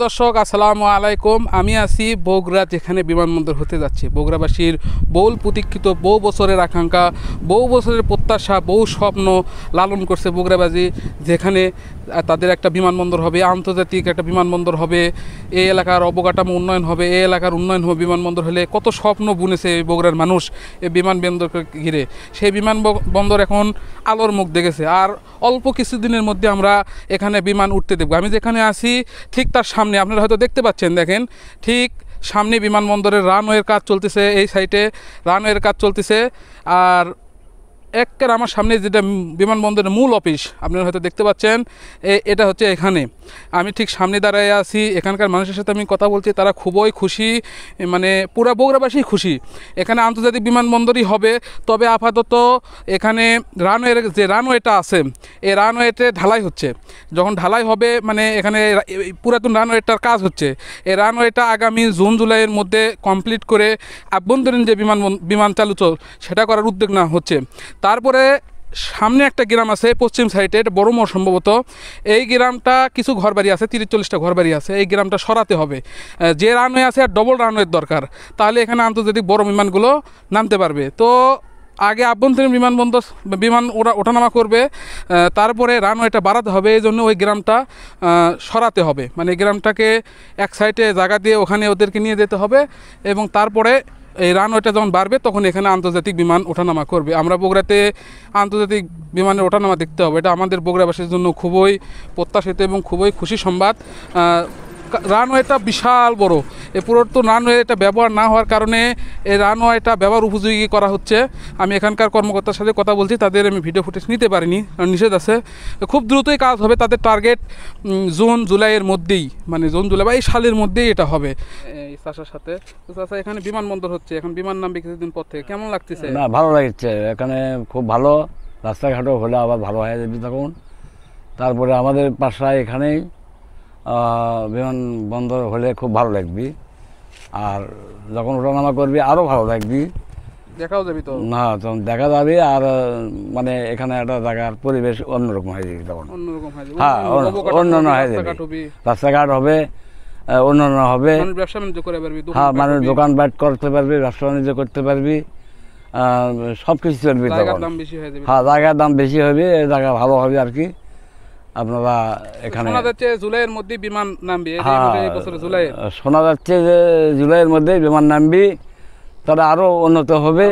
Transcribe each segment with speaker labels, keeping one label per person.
Speaker 1: দর্শক আসসালামু আলাইকুম। আমি আছি বগুড়া, যেখানে বিমানবন্দর হতে যাচ্ছে। বগুড়াবাসীর বহুল প্রতীক্ষিত, বহু বছরের আকাঙ্ক্ষা, বহু বছরের প্রত্যাশা, বহু স্বপ্ন লালন করছে বগুড়াবাসী, যেখানে তাদের একটা বিমানবন্দর হবে, আন্তর্জাতিক একটা বিমানবন্দর হবে, এই এলাকার অবকাঠামো উন্নয়ন হবে, এই এলাকার উন্নয়ন হবে। বিমানবন্দর হলে কত স্বপ্ন বুনেছে এই বগুড়ার মানুষ এই বিমানবন্দরকে ঘিরে। সেই বিমানবন্দর এখন আলোর মুখ দেখেছে, আর অল্প কিছুদিনের মধ্যে আমরা এখানে বিমান উঠতে দেবো। আমি যেখানে আছি ঠিক তার সামনে, আপনারা হয়তো দেখতে পাচ্ছেন, দেখেন ঠিক সামনে বিমানবন্দরের রানওয়ের কাজ চলতেছে। এই সাইডে রানওয়ের কাজ চলতেছে, আর একের আমার সামনে যেটা বিমানবন্দরের মূল অফিস আপনারা হয়তো দেখতে পাচ্ছেন, এটা হচ্ছে এখানে। আমি ঠিক সামনে দাঁড়ায় আছি। এখানকার মানুষের সাথে আমি কথা বলছি, তারা খুবই খুশি, মানে পুরা বগুড়াবাসী খুশি। এখানে আন্তর্জাতিক বিমানবন্দরই হবে, তবে আপাতত এখানে রানওয়ের যে রানওয়েটা আছে, এই রানওয়েতে ঢালাই হচ্ছে। যখন ঢালাই হবে, মানে এখানে পুরাতন রানওয়েটার কাজ হচ্ছে, এই রানওয়েটা আগামী জুন জুলাইয়ের মধ্যে কমপ্লিট করে আভ্যন্তরীণ যে বিমান চালু সেটা করার উদ্যোগ নেওয়া হচ্ছে। তারপরে সামনে একটা গ্রাম আছে পশ্চিম সাইডে, এটা বড়মোড় সম্ভবত। এই গ্রামটা কিছু ঘরবাড়ি আছে, 30-40টা ঘরবাড়ি আছে। এই গ্রামটা সরাতে হবে। যে রানওয়ে আছে আর ডবল রানওয়ের দরকার, তাহলে এখানে আন্তর্জাতিক বড় বিমানগুলো নামতে পারবে। তো আগে আভ্যন্তরীণ বিমানবন্দর বিমান ওঠানামা করবে, তারপরে রানওয়েটা বাড়াতে হবে। এই জন্য ওই গ্রামটা সরাতে হবে, মানে গ্রামটাকে এক সাইডে জায়গা দিয়ে ওখানে ওদেরকে নিয়ে যেতে হবে, এবং তারপরে এই রানওয়েটা যখন বাড়বে তখন এখানে আন্তর্জাতিক বিমান ওঠানামা করবে। আমরা বগুড়াতে আন্তর্জাতিক বিমানের ওঠানামা দেখতে হবে, এটা আমাদের বগুড়াবাসীর জন্য খুবই প্রত্যাশিত এবং খুবই খুশি সংবাদ। রানওয়েটা বিশাল বড়, এ পুরাতন রানওয়ে এটা ব্যবহার না হওয়ার কারণে এই রানওয়েটা ব্যবহার উপযোগী করা হচ্ছে। আমি এখানকার কর্মকর্তার সাথে কথা বলছি, তাদের আমি ভিডিও ফুটেজ নিতে পারিনি, নিষেধ আছে। খুব দ্রুতই কাজ হবে, তাদের টার্গেট জুন জুলাইয়ের মধ্যেই, মানে জুন জুলাই বা এই সালের মধ্যেই এটা হবে। এই চাষার সাথে চাষা এখানে বিমানবন্দর হচ্ছে, এখন বিমান নামবে কিছুদিন পর থেকে। কেমন লাগতেছে?
Speaker 2: না, ভালো লাগছে। এখানে খুব ভালো, রাস্তাঘাটও হলে আবার ভালো হয়ে যাবে তখন। তারপরে আমাদের পাশায় এখানেই বিমানবন্দর হলে খুব ভালো লাগবে, আর যখন ওঠানামা করবি আরও ভালো লাগবে।
Speaker 1: দেখাও যাবি তো? না,
Speaker 2: তখন দেখা যাবে, আর মানে এখানে একটা জায়গার পরিবেশ অন্যরকম হয়ে যাবে তখন।
Speaker 1: অন্যরকম হয়ে যাবে,
Speaker 2: হ্যাঁ, অন্যান্য হয়ে যাবে, রাস্তাঘাট হবে অন্যান্য হবে।
Speaker 1: ব্যবসা বাণিজ্য করে পারবি,
Speaker 2: হ্যাঁ, মানুষ দোকানপাট করতে পারবি, ব্যবসা বাণিজ্য করতে পারবি, সব কিছু চলবে তখন। হ্যাঁ, জায়গার দাম বেশি হবে, এই জায়গা ভালো হবে আর কি। আপনারা এখানে
Speaker 1: শোনা যাচ্ছে জুলাইয়ের মধ্যে বিমান নামবে,
Speaker 2: শোনা যাচ্ছে যে জুলাইয়ের মধ্যে বিমান নামবি, তাহলে আরও উন্নত হবে,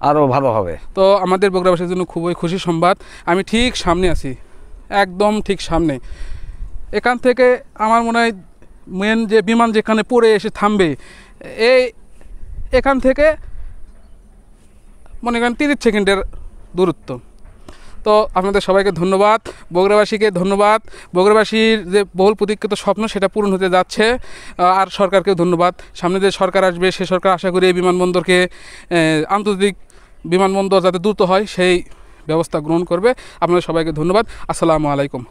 Speaker 2: আরও ভালো হবে।
Speaker 1: তো আমাদের বগুড়াবাসীর জন্য খুবই খুশি সংবাদ। আমি ঠিক সামনে আছি, একদম ঠিক সামনে। এখান থেকে আমার মনে হয় মেন যে বিমান যেখানে পড়ে এসে থামবে, এখান থেকে মনে করেন 30 সেকেন্ডের দূরত্ব। তো আপনাদের সবাইকে ধন্যবাদ, বগুড়াবাসীকে ধন্যবাদ। বগুড়াবাসীর যে বহুল প্রতীক্ষিত স্বপ্ন সেটা পূরণ হতে যাচ্ছে, আর সরকারকেও ধন্যবাদ। সামনে যে সরকার আসবে, সে সরকার আশা করি এই বিমানবন্দরকে আন্তর্জাতিক বিমানবন্দর যাতে দ্রুত হয় সেই ব্যবস্থা গ্রহণ করবে। আপনাদের সবাইকে ধন্যবাদ। আসসালামু আলাইকুম।